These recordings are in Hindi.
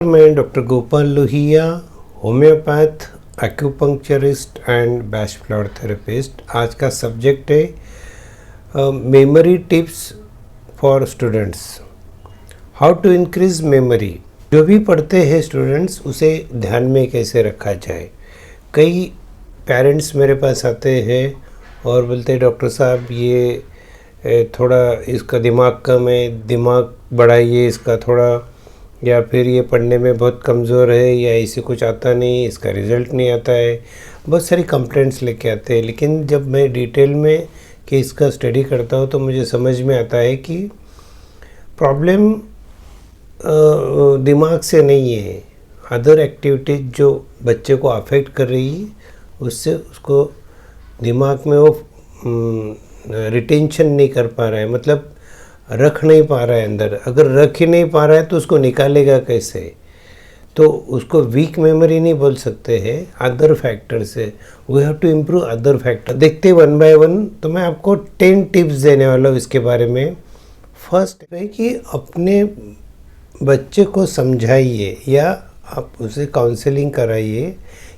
मैं doctor Gopal Lohia, homeopath, acupuncturist and Bach flower therapist. आज का सब्जेक्ट है memory tips for students. How to increase memory. जो भी पढ़ते हैं स्टूडेंट्स उसे ध्यान में कैसे रखा जाए। कई पेरेंट्स मेरे पास आते हैं और बोलते हैं डॉक्टर साहब ये थोड़ा इसका दिमाग कम है, दिमाग बढ़ाइए इसका थोड़ा, या फिर ये पढ़ने में बहुत कमज़ोर है, या इसे कुछ आता नहीं, इसका रिज़ल्ट नहीं आता है। बहुत सारी कंप्लेंट्स लेके आते हैं। लेकिन जब मैं डिटेल में केस का स्टडी करता हूँ तो मुझे समझ में आता है कि प्रॉब्लम दिमाग से नहीं है, अदर एक्टिविटीज़ जो बच्चे को अफेक्ट कर रही है उससे उसको दिमाग में वो रिटेंशन नहीं कर पा रहा है, मतलब रख नहीं पा रहा है अंदर। अगर रख ही नहीं पा रहा है तो उसको निकालेगा कैसे। तो उसको वीक मेमोरी नहीं बोल सकते हैं, अदर फैक्टर से। We have to improve other factor. देखते वन बाय वन। तो मैं आपको 10 टिप्स देने वाला हूँ इसके बारे में। फर्स्ट है कि अपने बच्चे को समझाइए या आप उसे काउंसलिंग कराइए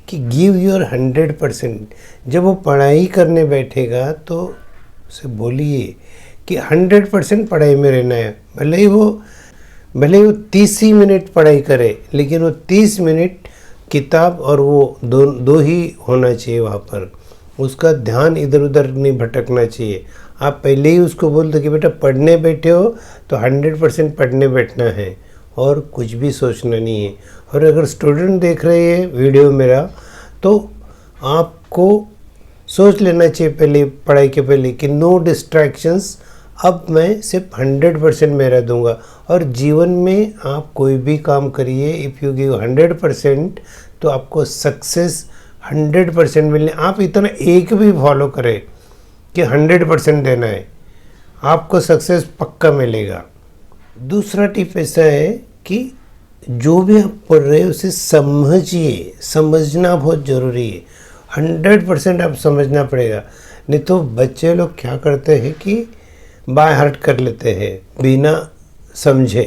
कि गिव योर 100%। जब वो पढ़ाई करने बैठेगा तो उसे बोलिए कि 100% पढ़ाई में रहना है। भले ही वो 30 ही मिनट पढ़ाई करे, लेकिन वो 30 मिनट किताब और वो दो ही होना चाहिए वहाँ पर। उसका ध्यान इधर उधर नहीं भटकना चाहिए। आप पहले ही उसको बोल दो कि बेटा पढ़ने बैठे हो तो 100% पढ़ने बैठना है और कुछ भी सोचना नहीं है। और अगर स्टूडेंट देख रहे हैं वीडियो मेरा, तो आपको सोच लेना चाहिए पहले पढ़ाई के पहले कि नो डिस्ट्रैक्शंस। अब मैं सिर्फ 100% मेरा दूंगा। और जीवन में आप कोई भी काम करिए, इफ़ यू गिव 100% तो आपको सक्सेस 100% मिलने। आप इतना एक भी फॉलो करें कि 100% देना है, आपको सक्सेस पक्का मिलेगा। दूसरा टिप ऐसा है कि जो भी आप पढ़ रहे हैं उसे समझिए। समझना बहुत ज़रूरी है। 100% आप समझना पड़ेगा। नहीं तो बच्चे लोग क्या करते हैं कि बाय हार्ट कर लेते हैं बिना समझे।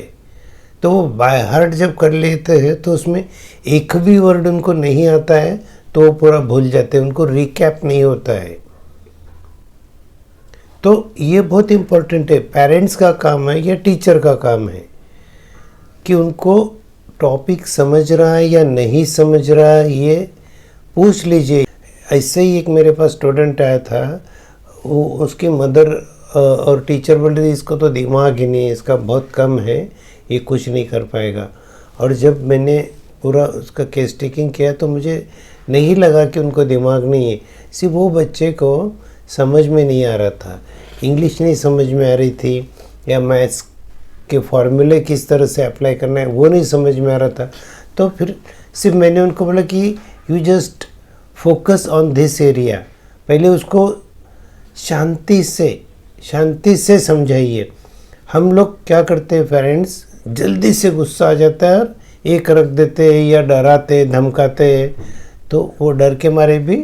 तो वो बाय हार्ट जब कर लेते हैं तो उसमें एक भी वर्ड उनको नहीं आता है तो वो पूरा भूल जाते हैं, उनको रिकैप नहीं होता है। तो ये बहुत इम्पोर्टेंट है। पेरेंट्स का काम है या टीचर का काम है कि उनको टॉपिक समझ रहा है या नहीं समझ रहा है ये पूछ लीजिए। ऐसे ही एक मेरे पास स्टूडेंट आया था, वो उसकी मदर और टीचर बोल रही थी इसको तो दिमाग ही नहीं है, इसका बहुत कम है, ये कुछ नहीं कर पाएगा। और जब मैंने पूरा उसका केस टेकिंग किया तो मुझे नहीं लगा कि उनको दिमाग नहीं है, सिर्फ वो बच्चे को समझ में नहीं आ रहा था, इंग्लिश नहीं समझ में आ रही थी, या मैथ्स के फॉर्मूले किस तरह से अप्लाई करना है वो नहीं समझ में आ रहा था। तो फिर सिर्फ मैंने उनको बोला कि you just focus on this area. पहले उसको शांति से समझाइए। हम लोग क्या करते हैं पेरेंट्स, जल्दी से गुस्सा आ जाता है और एक रख देते हैं या डराते धमकाते हैं, तो वो डर के मारे भी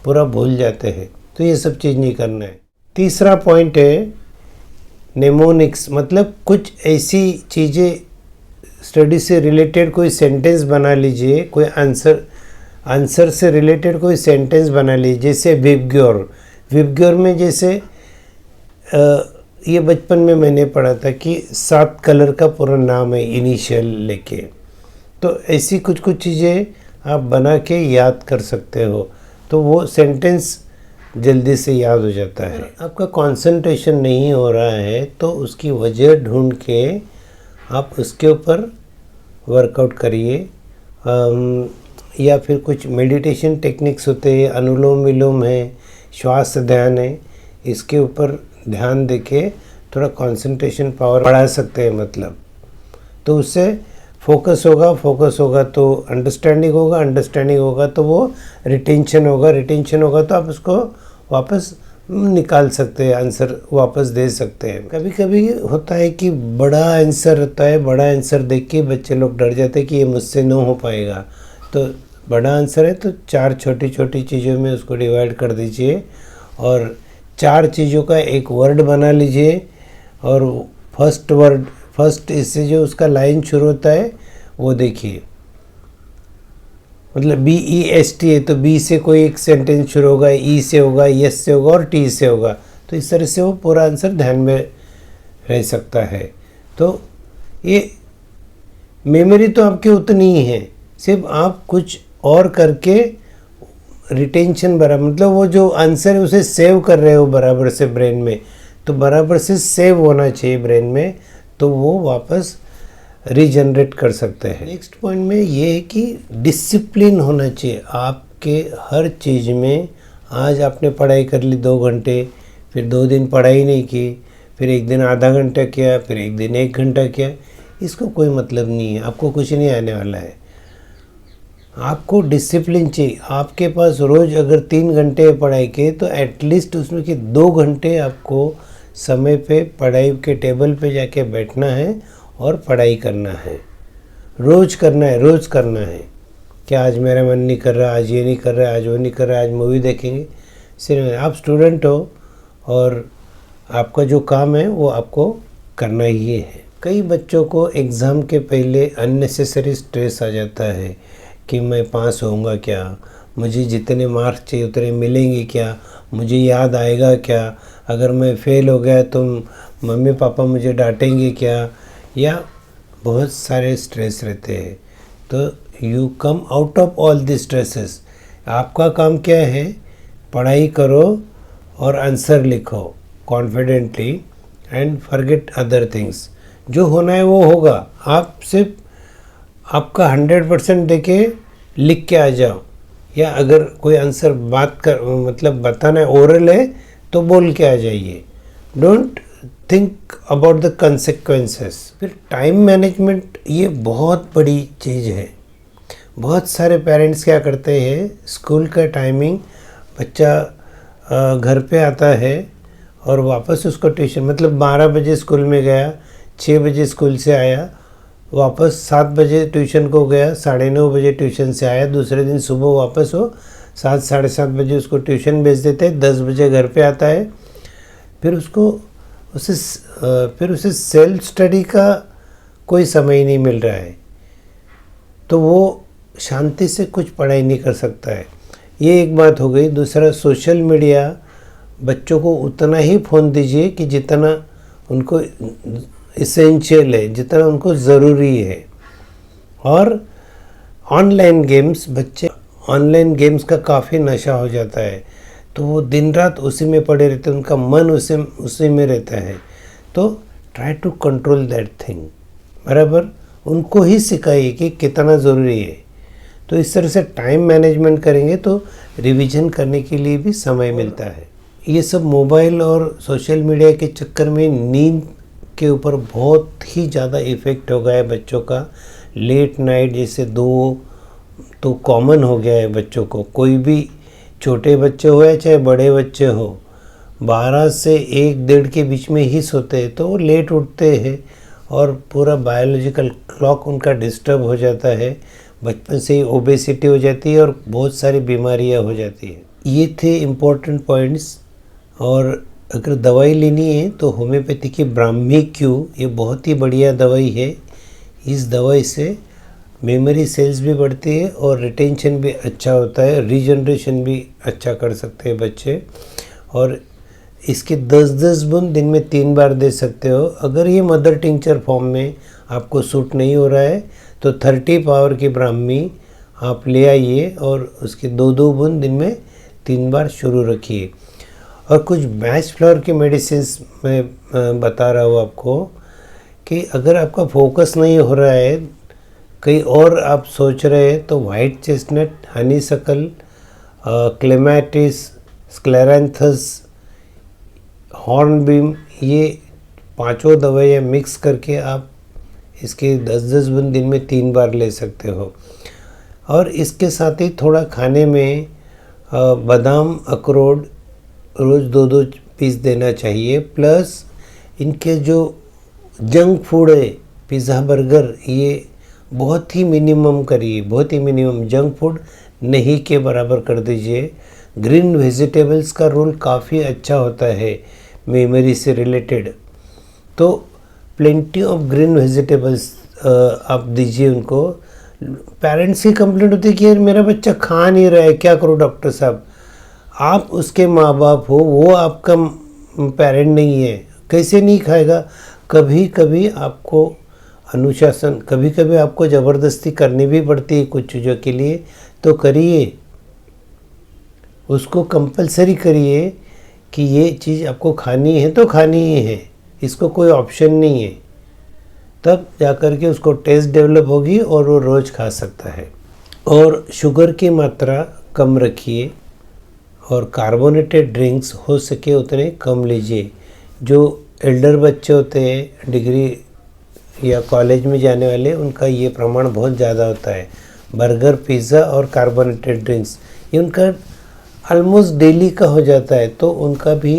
पूरा भूल जाते हैं। तो ये सब चीज़ नहीं करना है। तीसरा पॉइंट है नेमोनिक्स, मतलब कुछ ऐसी चीज़ें स्टडी से रिलेटेड कोई सेंटेंस बना लीजिए, कोई आंसर से रिलेटेड कोई सेंटेंस बना लीजिए। जैसे विबग्योर में जैसे ये बचपन में मैंने पढ़ा था कि 7 कलर का पूरा नाम है इनिशियल लेके। तो ऐसी कुछ चीज़ें आप बना के याद कर सकते हो, तो वो सेंटेंस जल्दी से याद हो जाता है। आपका कंसंट्रेशन नहीं हो रहा है तो उसकी वजह ढूंढ के आप उसके ऊपर वर्कआउट करिए। या फिर कुछ मेडिटेशन टेक्निक्स होते हैं, अनुलोम विलोम है, श्वास ध्यान है, इसके ऊपर ध्यान देके थोड़ा कंसंट्रेशन पावर बढ़ा सकते हैं। मतलब तो उससे फोकस होगा तो अंडरस्टैंडिंग होगा तो वो रिटेंशन होगा तो आप उसको वापस निकाल सकते हैं, आंसर वापस दे सकते हैं। कभी कभी होता है कि बड़ा आंसर होता है, बड़ा आंसर देख के बच्चे लोग डर जाते हैं कि ये मुझसे नहीं हो पाएगा। तो बड़ा आंसर है तो 4 छोटी छोटी चीज़ों में उसको डिवाइड कर दीजिए और 4 चीज़ों का एक वर्ड बना लीजिए। और फर्स्ट इससे जो उसका लाइन शुरू होता है वो देखिए, मतलब BEST है तो बी से कोई एक सेंटेंस शुरू होगा, ई से होगा, यस से होगा और टी से होगा, तो इस तरह से वो पूरा आंसर ध्यान में रह सकता है। तो ये मेमोरी तो आपकी उतनी ही है, सिर्फ आप कुछ और करके रिटेंशन बराबर, मतलब वो जो आंसर है उसे सेव कर रहे हो बराबर से ब्रेन में, तो बराबर से सेव होना चाहिए ब्रेन में, तो वो वापस रीजनरेट कर सकते हैं। नेक्स्ट पॉइंट में ये है कि डिसिप्लिन होना चाहिए आपके हर चीज़ में। आज आपने पढ़ाई कर ली 2 घंटे, फिर 2 दिन पढ़ाई नहीं की, फिर एक दिन आधा घंटा किया, फिर एक दिन 1 घंटा किया, इसको कोई मतलब नहीं है, आपको कुछ नहीं आने वाला है। आपको डिसिप्लिन चाहिए। आपके पास रोज़ अगर 3 घंटे पढ़ाई के, तो एटलीस्ट उसमें कि 2 घंटे आपको समय पे पढ़ाई के टेबल पे जाके बैठना है और पढ़ाई करना है। रोज़ करना है, रोज़ करना है। क्या आज मेरा मन नहीं कर रहा, आज ये नहीं कर रहा, आज वो नहीं कर रहा, आज मूवी देखेंगे, सिर्फ आप स्टूडेंट हो और आपका जो काम है वो आपको करना ही है। कई बच्चों को एग्ज़ाम के पहले अननेसेसरी स्ट्रेस आ जाता है कि मैं पास होऊंगा क्या, मुझे जितने मार्क्स चाहिए उतने मिलेंगे क्या, मुझे याद आएगा क्या, अगर मैं फ़ेल हो गया तो मम्मी पापा मुझे डांटेंगे क्या, या बहुत सारे स्ट्रेस रहते हैं। तो you come out of all the stresses. आपका काम क्या है, पढ़ाई करो और आंसर लिखो confidently and forget other things. जो होना है वो होगा, आप सिर्फ आपका 100% देके लिख के आ जाओ, या अगर कोई आंसर मतलब बताना है, ओरल है तो बोल के आ जाइए। Don't think about the consequences. फिर टाइम मैनेजमेंट, ये बहुत बड़ी चीज़ है। बहुत सारे पेरेंट्स क्या करते हैं, स्कूल का टाइमिंग, बच्चा घर पे आता है और वापस उसको ट्यूशन, मतलब 12 बजे स्कूल में गया, 6 बजे स्कूल से आया, वापस 7 बजे ट्यूशन को गया, 9:30 बजे ट्यूशन से आया, दूसरे दिन सुबह वापस हो 7 साढ़े 7 बजे उसको ट्यूशन भेज देते हैं, 10 बजे घर पे आता है। फिर उसे सेल्फ स्टडी का कोई समय ही नहीं मिल रहा है, तो वो शांति से कुछ पढ़ाई नहीं कर सकता है। ये एक बात हो गई। दूसरा, सोशल मीडिया, बच्चों को उतना ही फ़ोन दीजिए कि जितना उनको इसेंशियल है, जितना उनको ज़रूरी है। और ऑनलाइन गेम्स, बच्चे ऑनलाइन गेम्स का काफ़ी नशा हो जाता है, तो वो दिन रात उसी में पड़े रहते हैं, उनका मन उसी में रहता है। तो try to control that thing, बराबर उनको ही सिखाइए कि कितना ज़रूरी है। तो इस तरह से टाइम मैनेजमेंट करेंगे तो रिवीजन करने के लिए भी समय मिलता है। ये सब मोबाइल और सोशल मीडिया के चक्कर में नींद के ऊपर बहुत ही ज़्यादा इफ़ेक्ट हो गया है बच्चों का। लेट नाइट जैसे 2 तो कॉमन हो गया है बच्चों को। कोई भी छोटे बच्चे हो या चाहे बड़े बच्चे हो, 12 से 1-1:30 के बीच में ही सोते हैं, तो वो लेट उठते हैं और पूरा बायोलॉजिकल क्लॉक उनका डिस्टर्ब हो जाता है। बचपन से ही ओबेसिटी हो जाती है और बहुत सारी बीमारियां हो जाती है। ये थे इम्पोर्टेंट पॉइंट्स। और अगर दवाई लेनी है तो होम्योपैथी की ब्राह्मी क्यू, ये बहुत ही बढ़िया दवाई है। इस दवाई से मेमोरी सेल्स भी बढ़ती है और रिटेंशन भी अच्छा होता है, रीजनरेशन भी अच्छा कर सकते हैं बच्चे। और इसके 10-10 बूंद दिन में 3 बार दे सकते हो। अगर ये मदर टिंचर फॉर्म में आपको सूट नहीं हो रहा है तो 30 पावर की ब्राह्मी आप ले आइए और उसके 2-2 बूंद दिन में 3 बार शुरू रखिए। और कुछ मैच फ्लोर की मेडिसिन मैं बता रहा हूँ आपको कि अगर आपका फोकस नहीं हो रहा है, कहीं और आप सोच रहे हैं, तो white chestnut, honeysuckle, clematis, scleranthus, hornbeam, ये 5 दवाइयाँ मिक्स करके आप इसके 10-10 बूंद दिन में 3 बार ले सकते हो। और इसके साथ ही थोड़ा खाने में बादाम, अखरोट रोज़ 2-2 पीस देना चाहिए। प्लस इनके जो जंक फूड है, पिज़्ज़ा, बर्गर, ये बहुत ही मिनिमम करिए, बहुत ही मिनिमम। जंक फूड नहीं के बराबर कर दीजिए। ग्रीन वेजिटेबल्स का रोल काफ़ी अच्छा होता है मेमोरी से रिलेटेड, तो प्लेंटी ऑफ ग्रीन वेजिटेबल्स आप दीजिए उनको। पेरेंट्स की कंप्लेंट होती है कि यार मेरा बच्चा खा नहीं रहा है, क्या करूँ डॉक्टर साहब। आप उसके माँ बाप हो, वो आपका पेरेंट नहीं है, कैसे नहीं खाएगा। कभी कभी आपको अनुशासन, कभी कभी आपको ज़बरदस्ती करनी भी पड़ती है कुछ चीज़ों के लिए, तो करिए, उसको कंपलसरी करिए कि ये चीज़ आपको खानी है तो खानी ही है, इसको कोई ऑप्शन नहीं है। तब जाकर के उसको टेस्ट डेवलप होगी और वो रोज़ खा सकता है। और शुगर की मात्रा कम रखिए और कार्बोनेटेड ड्रिंक्स हो सके उतने कम लीजिए। जो एल्डर बच्चे होते हैं, डिग्री या कॉलेज में जाने वाले, उनका ये प्रमाण बहुत ज़्यादा होता है। बर्गर, पिज़्ज़ा और कार्बोनेटेड ड्रिंक्स ये उनका ऑलमोस्ट डेली का हो जाता है, तो उनका भी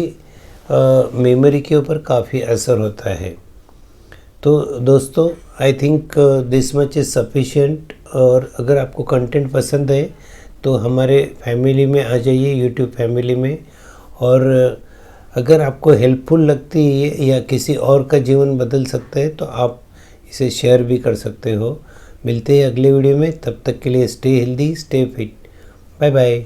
मेमोरी के ऊपर काफ़ी असर होता है। तो दोस्तों, I think this much is sufficient. और अगर आपको कंटेंट पसंद है तो हमारे फैमिली में आ जाइए, यूट्यूब फैमिली में। और अगर आपको हेल्पफुल लगती है या किसी और का जीवन बदल सकता है तो आप इसे शेयर भी कर सकते हो। मिलते हैं अगले वीडियो में, तब तक के लिए stay healthy, stay fit. Bye bye.